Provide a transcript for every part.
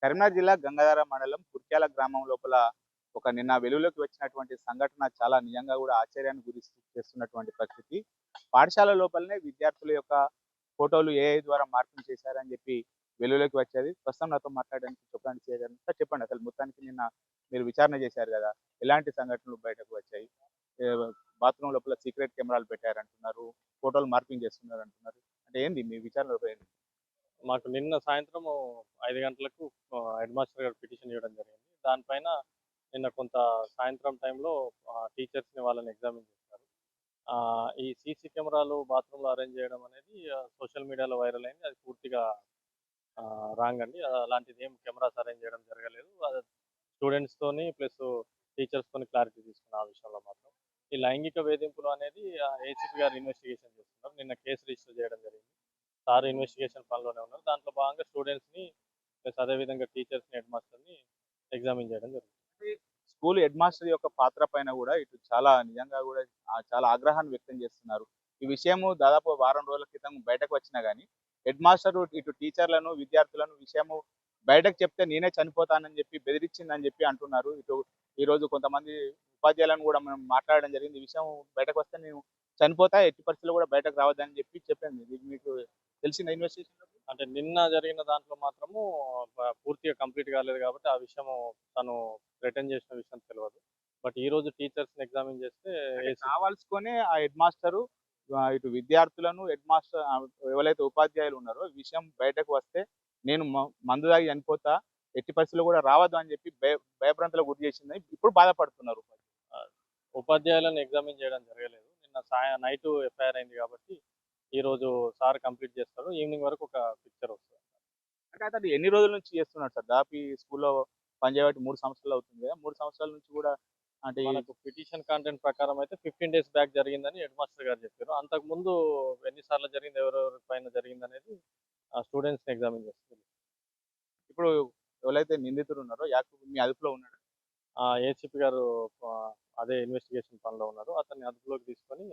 కరీంనగర్ జిల్లా గంగాధర మండలం కుర్క్యాల గ్రామం లోపల నిన్న వెలుగులోకి వచ్చినటువంటి సంఘటన చాలా నిజంగా కూడా ఆశ్చర్యాన్ని చేస్తున్నటువంటి పరిస్థితి. పాఠశాల లోపలనే విద్యార్థుల యొక్క ఫోటోలు ఏఐ ద్వారా మార్పింగ్ చేశారని చెప్పి వెలుగులోకి వచ్చేది. ప్రస్తుతం నాతో మాట్లాడడానికి చెప్పండి సీఏ గారు. సార్ చెప్పండి, అసలు మొత్తానికి నిన్న మీరు విచారణ చేశారు కదా, ఎలాంటి సంఘటనలు బయటకు వచ్చాయి? బాత్రూమ్ లోపల సీక్రెట్ కెమెరాలు పెట్టారంటున్నారు, ఫోటోలు మార్పింగ్ చేస్తున్నారు అంటున్నారు. అంటే ఏంది మీ విచారణ లోపల ఏంది? మాకు నిన్న సాయంత్రము 5 గంటలకు హెడ్ మాస్టర్ గారు పిటిషన్ ఇవ్వడం జరిగింది. దానిపైన నిన్న కొంత సాయంత్రం టైంలో టీచర్స్‌ని వాళ్ళని ఎగ్జామిన్ చేశారు. ఈ సీసీ కెమెరాలు బాత్రూమ్‌లో అరేంజ్ చేయడం అనేది సోషల్ మీడియాలో వైరల్ అయింది. అది పూర్తిగా రాంగ్ అండి. అలాంటిదేం కెమెరాస్ అరేంజ్ చేయడం జరగలేదు. అది స్టూడెంట్స్‌తోని ప్లస్ టీచర్స్‌తోని క్లారిటీ తీసుకున్నా ఆ విషయంలో మాత్రం. ఈ లైంగిక వేధింపులు అనేది ఏసీపీ గారు ఇన్వెస్టిగేషన్ చేస్తున్నారు. నిన్న కేస్ రిజిస్టర్ చేయడం జరిగింది. సార్ ఇన్వెస్టిగేషన్ పనిలోనే ఉన్నారు. దాంట్లో భాగంగా స్టూడెంట్స్‌ని ప్లస్ అదే విధంగా టీచర్స్‌ని, హెడ్ మాస్టర్‌ని ఎగ్జామిన్ చేయడం జరుగుతుంది. స్కూల్ హెడ్ మాస్టర్ యొక్క పాత్ర పైన కూడా ఇటు చాలా నిజంగా కూడా చాలా ఆగ్రహాన్ని వ్యక్తం చేస్తున్నారు. ఈ విషయము దాదాపు వారం రోజుల క్రితం బయటకు వచ్చినా గానీ, హెడ్ మాస్టరు ఇటు టీచర్లను, విద్యార్థులను విషయము బయటకు చెప్తే నేనే చనిపోతానని చెప్పి బెదిరించిందని చెప్పి అంటున్నారు. ఈరోజు కొంతమంది ఉపాధ్యాయులను కూడా మనం మాట్లాడడం జరిగింది. ఈ విషయం బయటకు వస్తే నేను చనిపోతా, ఎట్టి పరిస్థితిలో కూడా బయటకు రావద్దని చెప్పి చెప్పింది. ఇది మీకు తెలిసిందా ఇన్వెస్టిగేషన్‌లో? అంటే నిన్న జరిగిన దాంట్లో మాత్రము పూర్తిగా కంప్లీట్ కాలేదు కాబట్టి ఆ విషయము తను రిటర్న్ చేసిన విషయం తెలవదు. బట్ ఈరోజు టీచర్స్‌ని ఎగ్జామిన్ చేస్తే అంటే ఏసీ కావాల్సుకొనే ఆ హెడ్ మాస్టరు ఇటు విద్యార్థులను, హెడ్ మాస్టర్ ఎవరైతే ఉపాధ్యాయులు ఉన్నారో ఈ విషయం బయటకు వస్తే నేను మందు తాగి చనిపోతా, ఎట్టి పరిస్థితిలో కూడా రావద్దు అని చెప్పి భయభ్రాంతులకు గురి చేసిందని ఇప్పుడు బాధపడుతున్నారు. ఆహ్, ఉపాధ్యాయులను ఎగ్జామిన్ చేయడం జరగలేదు. నిన్న నైటు ఎఫ్ఐఆర్ అయింది కాబట్టి ఈరోజు సార్ కంప్లీట్ చేస్తారు. ఈవినింగ్ వరకు ఒక పిక్చర్ వస్తది. అంటే అతను ఎన్ని రోజుల నుంచి చేస్తున్నాడు సార్? దాదాపు ఈ స్కూల్‌లో పనిచేయబట్టి 3 సంవత్సరాలు అవుతుంది కదా! 3 సంవత్సరాల నుంచి కూడా అంటే మనకు పిటిషన్ కంటెంట్ ప్రకారం అయితే 15 డేస్ బ్యాక్ జరిగిందని హెడ్ మాస్టర్ గారు చెప్పారు. అంతకుముందు ఎన్ని సార్లు జరిగింది, ఎవరెవరి పైన జరిగిందనేది స్టూడెంట్స్‌ని ఎగ్జామిన్ చేస్తారు. ఇప్పుడు ఎవరైతే నిందితుడు ఉన్నారో యాకూబ్ మీ అదుపులో ఉన్నాడా? ఏసీపీ గారు అదే ఇన్వెస్టిగేషన్ పనిలో ఉన్నారు. అతన్ని అదుపులోకి తీసుకొని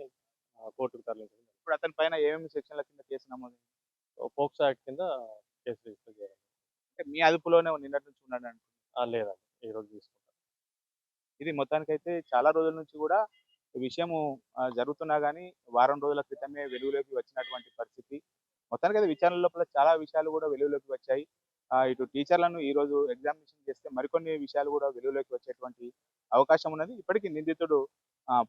కోర్టుకు తరలించడం జరిగింది. ఇప్పుడు అతని పైన ఏమేమి సెక్షన్‌ల కింద కేసు నమోదైంది? పోక్సో యాక్ట్ కింద కేసు రిజిస్టర్ చేయడం. అంటే మీ అదుపులోనే నిన్నటి నుంచి ఉన్నాడంటున్నారు. లేదండి. ఈరోజు తీసుకుంటారు. ఇది మొత్తానికైతే చాలా రోజుల నుంచి కూడా ఈ విషయము జరుగుతున్నా గానీ, వారం రోజుల క్రితమే వెలుగులోకి వచ్చినటువంటి పరిస్థితి. మొత్తానికైతే విచారణ లోపల చాలా విషయాలు కూడా వెలుగులోకి వచ్చాయి. ఇటు టీచర్లను ఈరోజు ఎగ్జామినేషన్ చేస్తే మరికొన్ని విషయాలు కూడా వెలుగులోకి వచ్చేటువంటి అవకాశం ఉన్నది. ఇప్పటికి నిందితుడు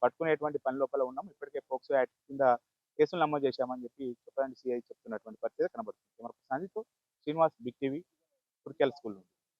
పట్టుకునేటువంటి పని లోపల ఉన్నాం. ఇప్పటికే పోక్సో యాక్ట్ కింద కేసులు నమోదు చేశామని చెప్పి చెప్పండి సీఐ చెప్తున్నటువంటి పరిస్థితి కనబడుతుంది. కెమెరా పర్సన్ అజిత్‌తో Srinivas, Big TV, Kurikyala school నుండి.